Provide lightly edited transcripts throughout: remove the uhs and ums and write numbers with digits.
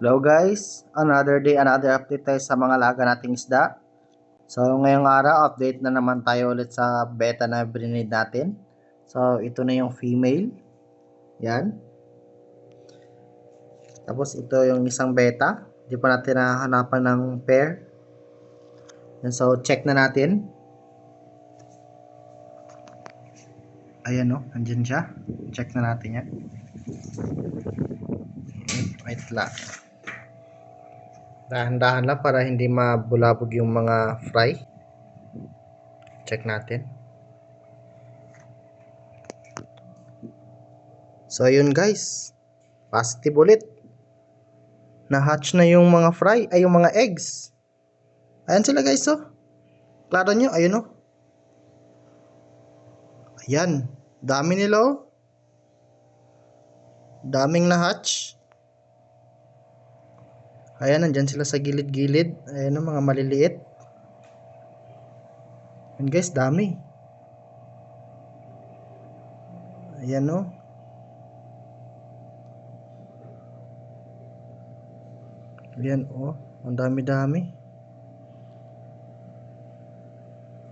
Hello guys, another day, another update tayo sa mga laga nating isda. So ngayong araw, update na naman tayo ulit sa beta na brinid natin. So ito na yung female. Yan. Tapos ito yung isang beta. Hindi pa natin nahahanapan ng pair. Yan, so check na natin. Ayan o, andyan siya. Check na natin yan. Wait lang. Dahan-dahan lang para hindi mabulabog yung mga fry. Check natin. So ayun guys, positive ulit. Na-hatch na yung mga fry, ay yung mga eggs. Ayan sila guys oh. Klaro nyo, ayun oh. Ayan, dami nila oh. Daming na-hatch. Ayan, nandyan sila sa gilid-gilid. Ayan oh, mga maliliit. Ayan guys, dami. Ayan oh. Ayan oh, ang dami-dami.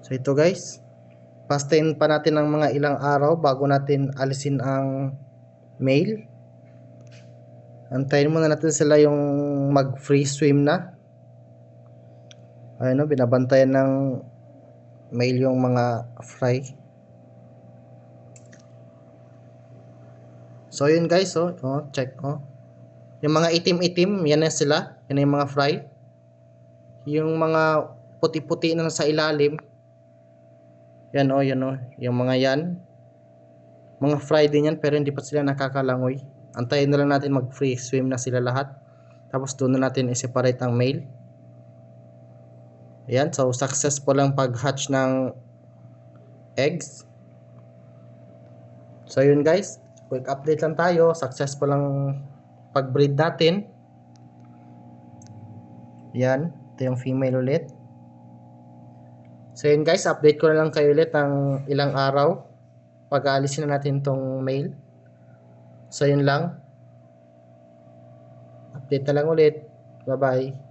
So ito guys, pastayin pa natin ng mga ilang araw bago natin alisin ang male. Antayin muna natin sila yung mag free swim na. Ayun o, binabantayan ng male yung mga fry. So yun guys oh, check oh. Yung mga itim-itim, yan na sila. Yan na yung mga fry. Yung mga puti-puti na sa ilalim, yan oh, yung mga yan. Mga fry din yan pero hindi pa sila nakakalangoy. Antayin na lang natin mag free swim na sila lahat. Tapos doon na natin i-separate ang male. Ayan, so successful ang pag-hatch ng eggs. So yun guys, quick update lang tayo. Successful ang pag-breed natin. Yan, ito yung female ulit. So yun guys, update ko na lang kayo ulit ng ilang araw pag-aalisin na natin tong male. So yun lang. Update na lang ulit. Bye bye.